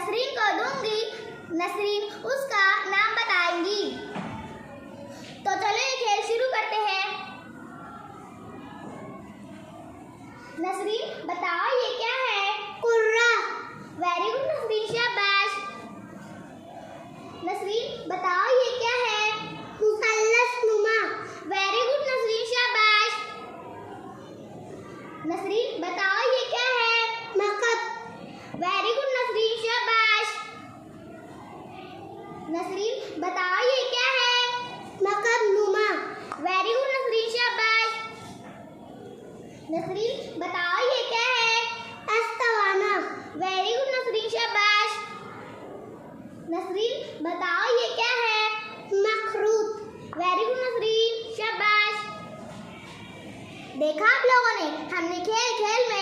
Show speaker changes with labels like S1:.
S1: नसरीन को दूंगी, नसरीन उसका नाम बताएंगी। तो चलो ये खेल शुरू करते हैं। नसरीन बताओ ये क्या है?
S2: कुर्रा।
S1: वेरी गुड नसरीन, शाबाश। नसरीन बताओ ये क्या है?
S2: मुसल्लस नुमा।
S1: वेरी गुड नसरीन, शाबाश। नसरीन बताओ ये क्या है?
S2: मकब।
S1: वेरी गुड नसरीन, शाबाश। नसरीन बताओ ये क्या है?
S2: मकब नुमा।
S1: वेरी गुड नसरीन, शाबाश। नसरीन बताओ ये क्या है?
S2: अस्तवाना।
S1: वेरी गुड नसरीन, शाबाश। नसरीन बताओ ये क्या है?
S2: मखरूत।
S1: वेरी गुड नसरीन, शाबाश। देखा आप लोगों ने, हमने खेल खेल में